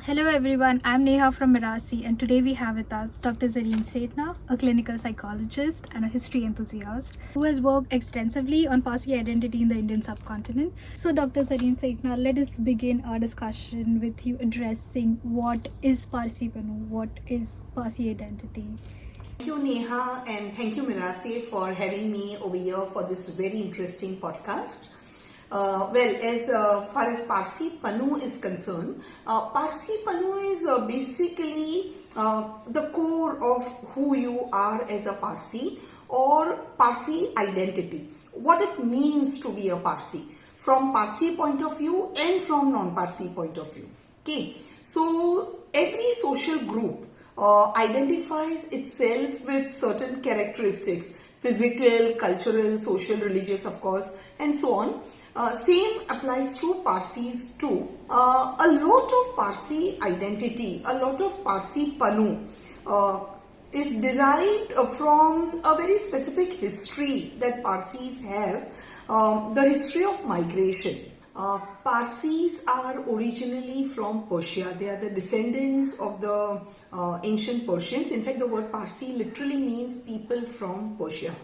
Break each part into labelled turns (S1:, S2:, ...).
S1: Hello everyone, I'm Neha from Mirasy, and today we have with us Dr. Zarin Sethna, a clinical psychologist and a history enthusiast who has worked extensively on Parsi identity in the Indian subcontinent. So Dr. Zarin Sethna, let us begin our discussion with you addressing what is Parsipanu, what is Parsi identity.
S2: Thank you, Neha, and thank you, Mirasy, for having me over here for this very interesting podcast. As far as Parsipanu is concerned, Parsipanu is basically the core of who you are as a Parsi or Parsi identity. What it means to be a Parsi from Parsi point of view and from non-Parsi point of view. Okay, so every social group identifies itself with certain characteristics, physical, cultural, social, religious, of course, and so on. Same applies to Parsis too. A lot of Parsi identity, a lot of Parsipanu is derived from a very specific history that Parsis have, the history of migration. Parsis are originally from Persia. They are the descendants of the ancient Persians. In fact, the word Parsi literally means people from Persia.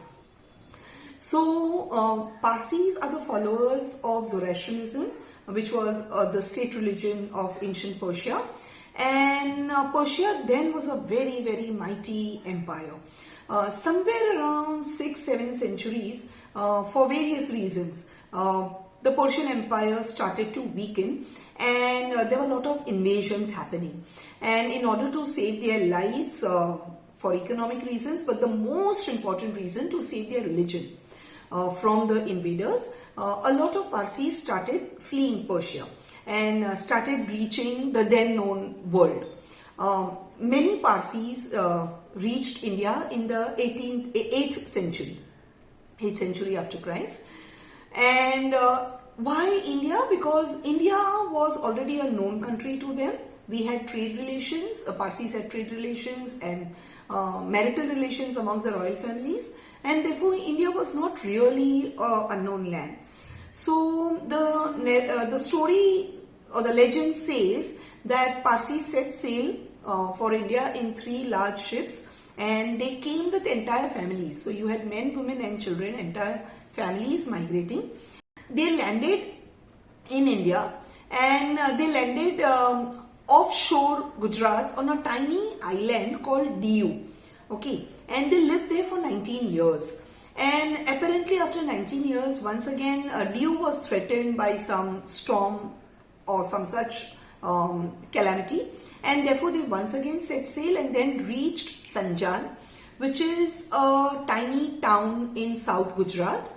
S2: So, Parsis are the followers of Zoroastrianism, which was the state religion of ancient Persia. And Persia then was a very, very mighty empire. Somewhere around 6-7 centuries, for various reasons, the Persian Empire started to weaken, and there were a lot of invasions happening. And in order to save their lives, for economic reasons, but the most important reason, to save their religion from the invaders, a lot of Parsis started fleeing Persia and started reaching the then known world. Many Parsis reached India in the 8th century, 8th century after Christ. And why India? Because India was already a known country to them. We had trade relations, Parsis had trade relations and marital relations amongst the royal families, and therefore India was not really unknown land. So the story or the legend says that Parsis set sail for India in 3 large ships, and they came with entire families. So you had men, women and children, entire families migrating. They landed in India, and they landed offshore Gujarat on a tiny island called Diu. Okay, and they lived there for 19 years. And apparently after 19 years, once again, Diu was threatened by some storm or some such calamity, and therefore they once again set sail and then reached Sanjan, which is a tiny town in South Gujarat.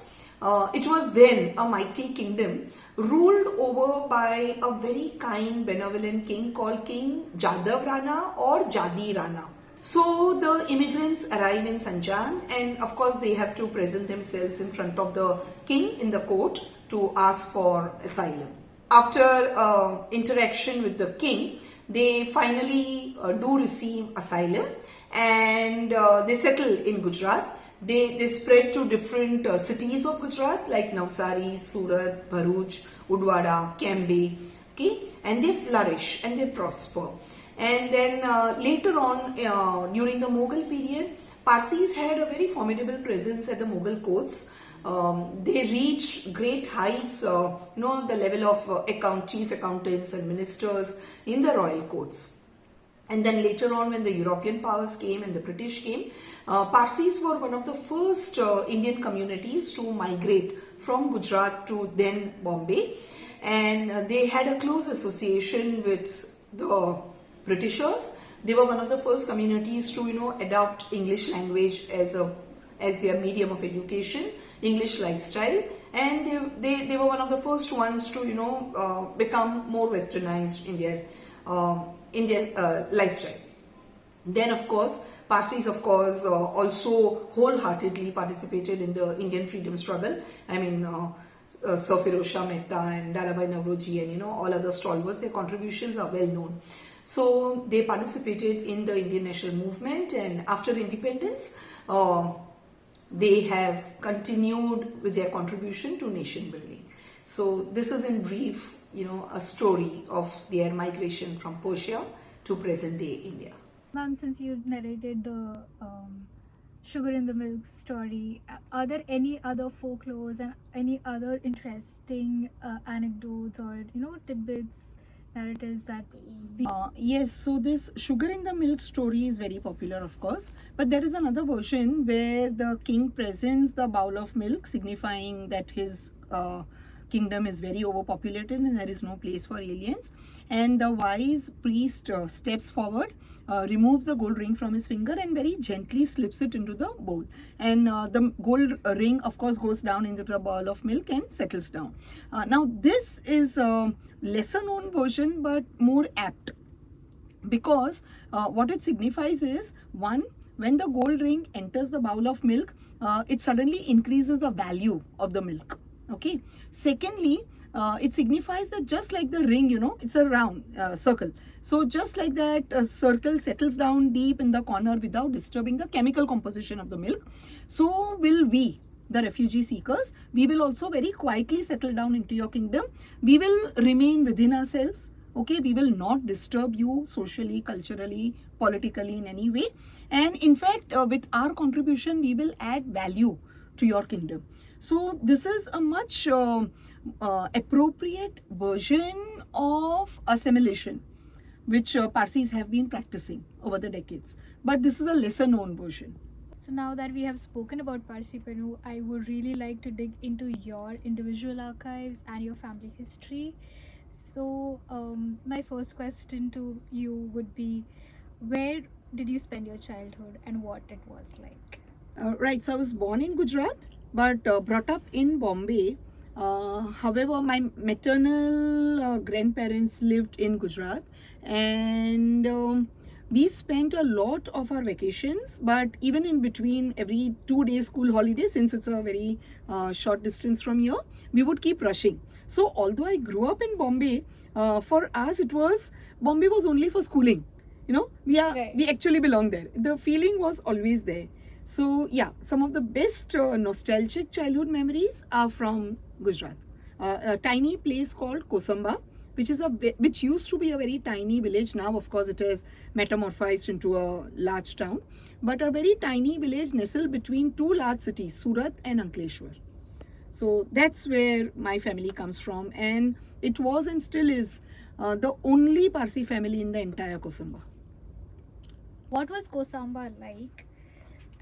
S2: It was then a mighty kingdom ruled over by a very kind, benevolent king called King Jadav Rana or Jadi Rana. So the immigrants arrive in Sanjan, and of course they have to present themselves in front of the king in the court to ask for asylum. After interaction with the king, they finally do receive asylum, and they settle in Gujarat. They spread to different cities of Gujarat like Navsari, Surat, Bharuch, Udwada, Cambay, okay, and they flourish and they prosper. And then later on, during the Mughal period, Parsis had a very formidable presence at the Mughal courts. They reached great heights, the level of chief accountants and ministers in the royal courts. And then later on, when the European powers came and the British came, Parsis were one of the first Indian communities to migrate from Gujarat to then Bombay. And they had a close association with the Britishers. They were one of the first communities to, adopt English language as their medium of education, English lifestyle, and they were one of the first ones to, become more westernized in their lifestyle. Then, of course, Parsis, also wholeheartedly participated in the Indian freedom struggle. I mean, Sir Firoz Shah Mehta and Dalabai Navroji and, all other stalwarts, their contributions are well known. So they participated in the Indian national movement, and after independence, they have continued with their contribution to nation building. So this is in brief, a story of their migration from Persia to present day India.
S1: Ma'am, since you narrated the sugar in the milk story, are there any other folklores and any other interesting anecdotes or tidbits, narratives that we
S3: Yes, so this sugar in the milk story is very popular, of course, but there is another version where the king presents the bowl of milk, signifying that his kingdom is very overpopulated and there is no place for aliens. And the wise priest steps forward, removes the gold ring from his finger and very gently slips it into the bowl. And the gold ring, of course, goes down into the bowl of milk and settles down. Now, this is a lesser known version but more apt, because what it signifies is, one, when the gold ring enters the bowl of milk, it suddenly increases the value of the milk. Okay. Secondly, it signifies that just like the ring, it's a round circle. So just like that circle settles down deep in the corner without disturbing the chemical composition of the milk, so will we, the refugee seekers, we will also very quietly settle down into your kingdom. We will remain within ourselves. Okay, we will not disturb you socially, culturally, politically in any way. And in fact, with our contribution, we will add value to your kingdom. So this is a much appropriate version of assimilation, which Parsis have been practicing over the decades. But this is a lesser known version.
S1: So now that we have spoken about Parsipanu, I would really like to dig into your individual archives and your family history. So my first question to you would be, where did you spend your childhood and what it was like?
S3: Right, so I was born in Gujarat but brought up in Bombay. However, my maternal grandparents lived in Gujarat, and we spent a lot of our vacations, but even in between every 2 day school holiday, since it's a very short distance from here, we would keep rushing. So although I grew up in Bombay, for us Bombay was only for schooling. We actually belong there. The feeling was always there. So yeah, some of the best nostalgic childhood memories are from Gujarat. A tiny place called Kosamba, which used to be a very tiny village. Now, of course, it has metamorphosed into a large town. But a very tiny village nestled between two large cities, Surat and Ankleshwar. So that's where my family comes from, and it was and still is the only Parsi family in the entire Kosamba.
S1: What was Kosamba like?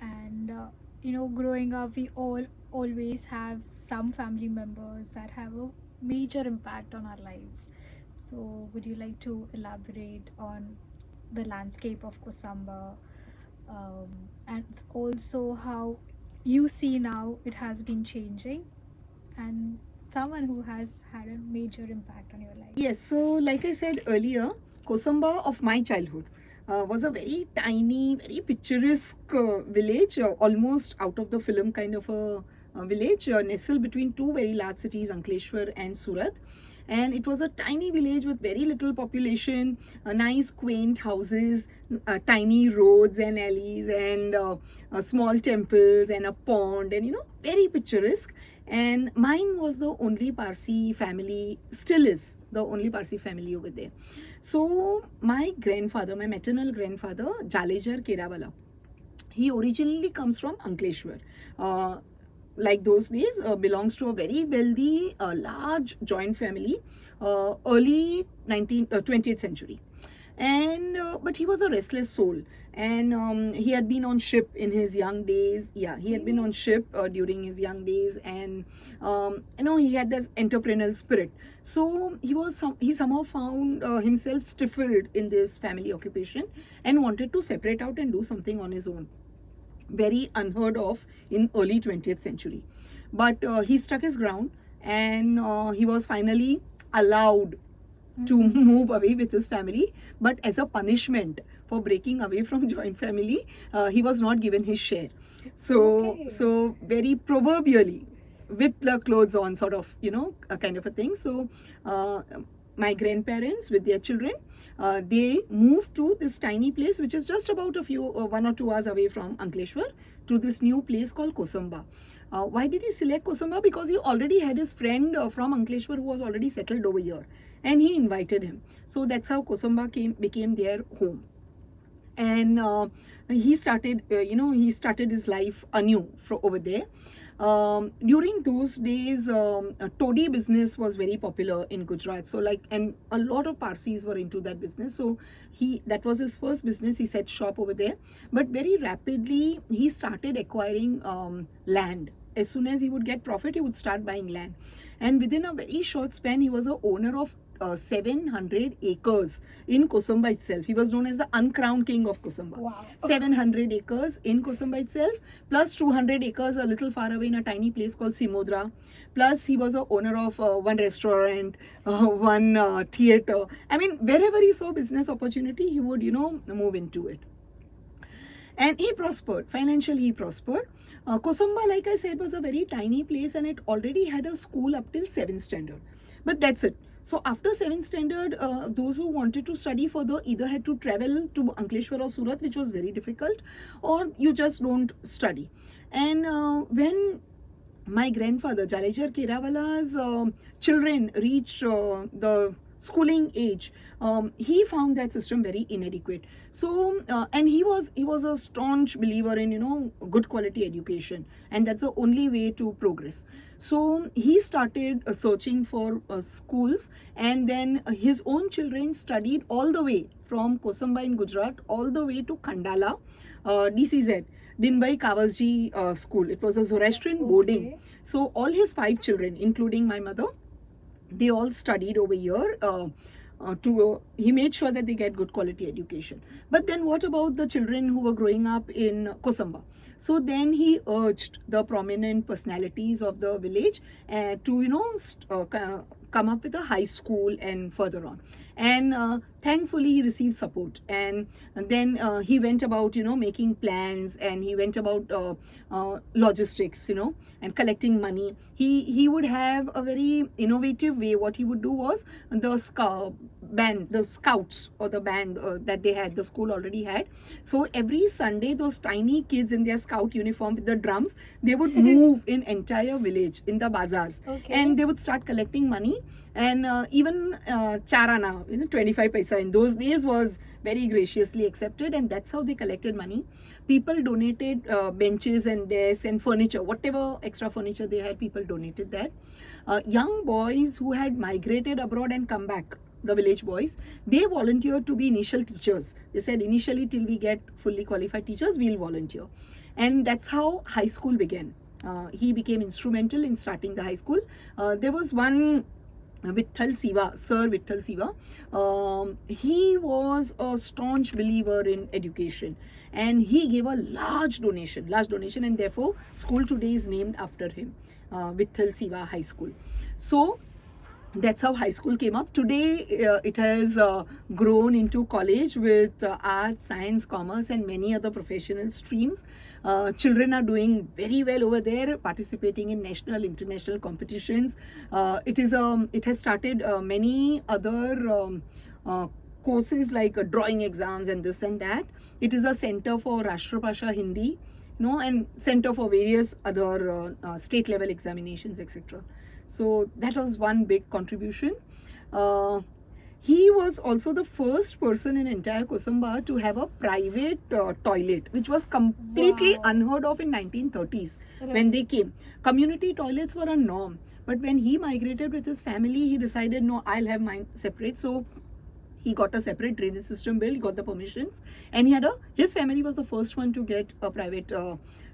S1: And growing up, we all always have some family members that have a major impact on our lives. So would you like to elaborate on the landscape of Kosamba, and also how you see now it has been changing, and someone who has had a major impact on your life?
S3: Yes, so like I said earlier, Kosamba of my childhood was a very tiny, very picturesque village, almost out of the film kind of a village, nestled between two very large cities, Ankleshwar and Surat. And it was a tiny village with very little population, nice quaint houses, tiny roads and alleys, and small temples and a pond, and very picturesque. And mine was the only Parsi family, still is the only Parsi family over there. So my grandfather, my maternal grandfather, Jalejar Kerawala, he originally comes from Ankleshwar. Like those days, belongs to a very wealthy, large joint family, early 20th century. And but he was a restless soul, and he had been on ship in his young days. Yeah, he had been on ship during his young days, and he had this entrepreneurial spirit. So he somehow found himself stifled in this family occupation and wanted to separate out and do something on his own. Very unheard of in early 20th century. But he stuck his ground, and he was finally allowed to move away with his family. But as a punishment for breaking away from joint family, he was not given his share. So very proverbially, with the clothes on, sort of, a kind of a thing. So my grandparents with their children, they moved to this tiny place which is just about 1 or 2 hours away from Ankleshwar, to this new place called Kosamba. Why did he select Kosamba? Because he already had his friend from Ankleshwar who was already settled over here, and he invited him. So that's how Kosamba became their home. And he started his life anew over there. During those days, toddy business was very popular in Gujarat. So and a lot of Parsis were into that business. So that was his first business. He set shop over there. But very rapidly, he started acquiring land. As soon as he would get profit, he would start buying land. And within a very short span, he was a owner of 700 acres in Kosamba itself. He was known as the uncrowned king of Kosamba.
S1: Wow.
S3: 700 acres in Kosamba itself, plus 200 acres a little far away in a tiny place called Simodra. Plus he was a owner of one restaurant, one theatre. I mean, wherever he saw business opportunity, he would, move into it. And he prospered, financially he prospered. Kosamba, like I said, was a very tiny place, and it already had a school up till 7th standard. But that's it. So after 7th standard, those who wanted to study further either had to travel to Ankleshwar or Surat, which was very difficult, or you just don't study. And when my grandfather, Jalejar Kerawala's children reached the schooling age, he found that system very inadequate. So and he was a staunch believer in good quality education, and that's the only way to progress. So he started searching for schools, and then his own children studied all the way from Kosamba in Gujarat all the way to Khandala, DCZ, Dinbai Kawasji school. It was a Zoroastrian boarding. So all his 5 children, including my mother, they all studied over here. He made sure that they get good quality education. But then what about the children who were growing up in Kosamba? So then he urged the prominent personalities of the village to come up with a high school and further on. And thankfully he received support, and then he went about making plans, and he went about logistics, and collecting money. He would have a very innovative way. What he would do was the scouts or the band that they had, the school already had. So every Sunday, those tiny kids in their scout uniform with the drums, they would move in entire village in the bazaars, and they would start collecting money. And even charana, 25 paisa in those days was very graciously accepted, and that's how they collected money. People donated benches and desks and furniture, whatever extra furniture they had, people donated that. Young boys who had migrated abroad and come back, the village boys, they volunteered to be initial teachers. They said, initially till we get fully qualified teachers, we'll volunteer. And that's how high school began. He became instrumental in starting the high school. There was one Vitthal Siva, Sir Vitthal Siva. He was a staunch believer in education, and he gave a large donation, and therefore school today is named after him, Vitthal Siva High School. So that's how high school came up. Today it has grown into college with arts, science, commerce, and many other professional streams. Children are doing very well over there, participating in national, international competitions. It has started many other courses like drawing exams and this and that. It is a center for Rashtrabhasha Hindi, and center for various other state level examinations, etc. So that was one big contribution. He was also the first person in entire Kosamba to have a private toilet, which was completely unheard of in 1930s when they came. Community toilets were a norm, but when he migrated with his family, he decided, no, I'll have mine separate. So he got a separate drainage system built, he got the permissions, and his family was the first one to get a private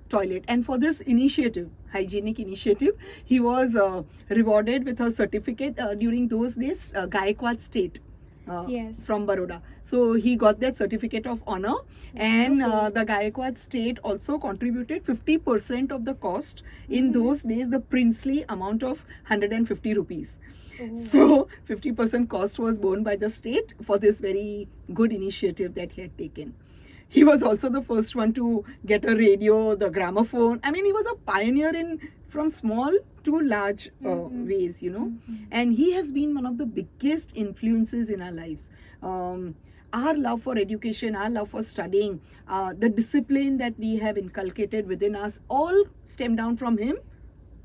S3: toilet. And for this initiative, hygienic initiative, he was rewarded with a certificate during those days, Gaikwad State. From Baroda. So he got that certificate of honor, and the Gaikwad State also contributed 50% of the cost. In those days, the princely amount of 150 rupees. So 50% cost was borne by the state for this very good initiative that he had taken. He was also the first one to get a radio, the gramophone. I mean, he was a pioneer in from small to large ways, you know. And he has been one of the biggest influences in our lives. Our love for education, our love for studying, the discipline that we have inculcated within us, all stem down from him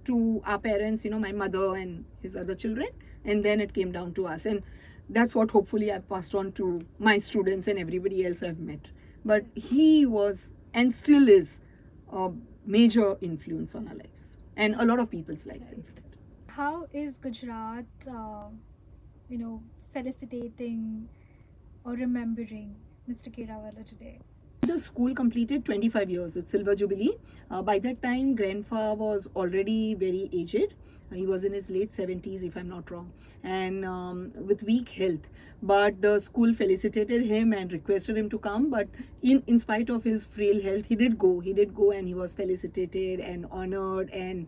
S3: to our parents, you know, my mother and his other children, and then it came down to us. And that's what hopefully I've passed on to my students and everybody else I've met. But he was and still is a major influence on our lives and a lot of people's lives. In fact.
S1: How is Gujarat, felicitating or remembering Mr. Kerawala today?
S3: The school completed 25 years. It's Silver Jubilee. By that time, Grandpa was already very aged. He was in his late 70s, if I'm not wrong, and with weak health. But the school felicitated him and requested him to come. But in spite of his frail health, he did go. He did go, and he was felicitated and honored. And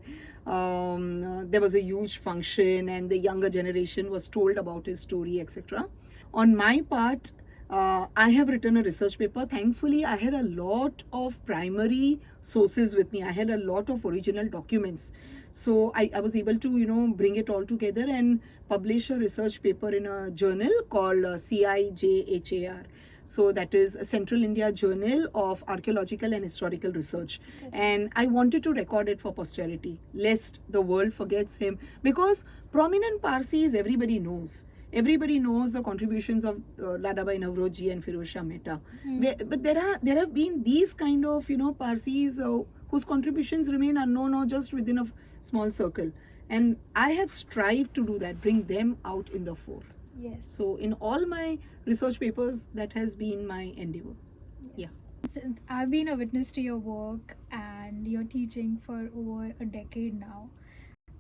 S3: there was a huge function, and the younger generation was told about his story, etc. On my part, I have written a research paper. Thankfully, I had a lot of primary sources with me. I had a lot of original documents. So I was able to, you know, bring it all together and publish a research paper in a journal called CIJHAR. So that is Central India Journal of Archaeological and Historical Research. And I wanted to record it for posterity, lest the world forgets him. Because prominent Parsis, everybody knows. Everybody knows the contributions of Ladabai Navroji and Firoz Shah Mehta. But there have been these kind of, you know, Parsis whose contributions remain unknown or just within a small circle. And I have strived to do that, bring them out in the fore.
S1: Yes.
S3: So in all my research papers, that has been my endeavor.
S1: Yes. Since I've been a witness to your work and your teaching for over a decade now.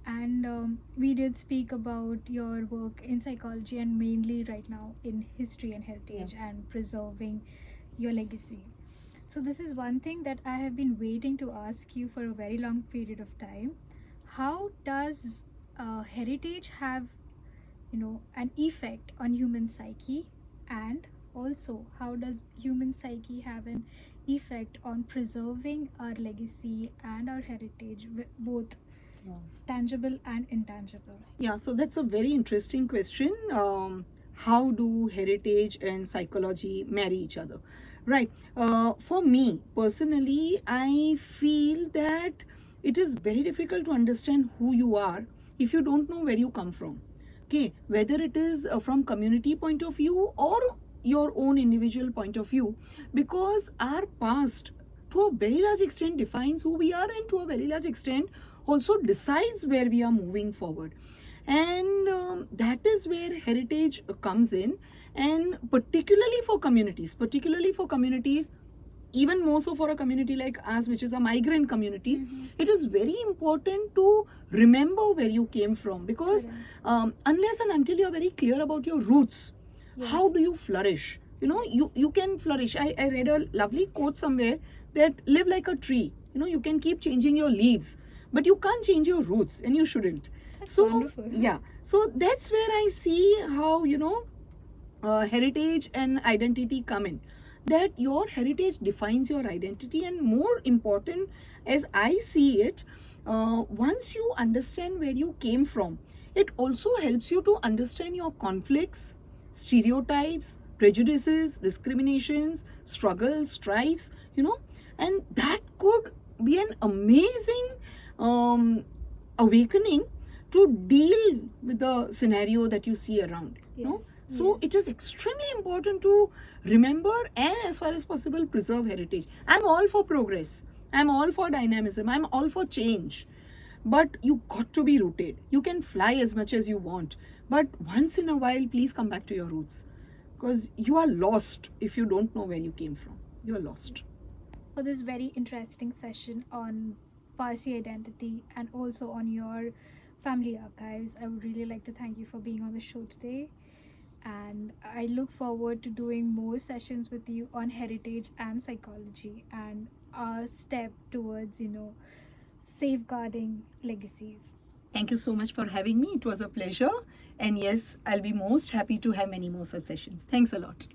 S1: And we did speak about your work in psychology and mainly right now in history and heritage and preserving your legacy. So this is one thing that I have been waiting to ask you for a very long period of time. How does heritage have, an effect on human psyche, and also how does human psyche have an effect on preserving our legacy and our heritage, both tangible and intangible?
S3: Yeah, so that's a very interesting question. How do heritage and psychology marry each other? Right. For me personally, I feel that it is very difficult to understand who you are if you don't know where you come from. Okay, whether it is from community point of view or your own individual point of view, because our past to a very large extent defines who we are, and to a very large extent also decides where we are moving forward. And that is where heritage comes in, and particularly for communities, even more so for a community like us, which is a migrant community, it is very important to remember where you came from, because unless and until you are very clear about your roots, how do you flourish? You can flourish. I read a lovely quote somewhere that live like a tree. You can keep changing your leaves, but you can't change your roots, and you shouldn't.
S1: That's wonderful.
S3: Yeah, so that's where I see how heritage and identity come in, that your heritage defines your identity. And more important, as I see it, once you understand where you came from, it also helps you to understand your conflicts, stereotypes, prejudices, discriminations, struggles, strifes, and that could be an amazing awakening to deal with the scenario that you see around. So it is extremely important to remember and, as far as possible, preserve heritage. I'm all for progress. I'm all for dynamism. I'm all for change. But you got to be rooted. You can fly as much as you want, but once in a while, please come back to your roots, because you are lost if you don't know where you came from. You are lost.
S1: For this very interesting session on Parsi identity and also on your family archives, I would really like to thank you for being on the show today. And I look forward to doing more sessions with you on heritage and psychology and our step towards, safeguarding legacies.
S3: Thank you so much for having me. It was a pleasure. And yes, I'll be most happy to have many more such sessions. Thanks a lot.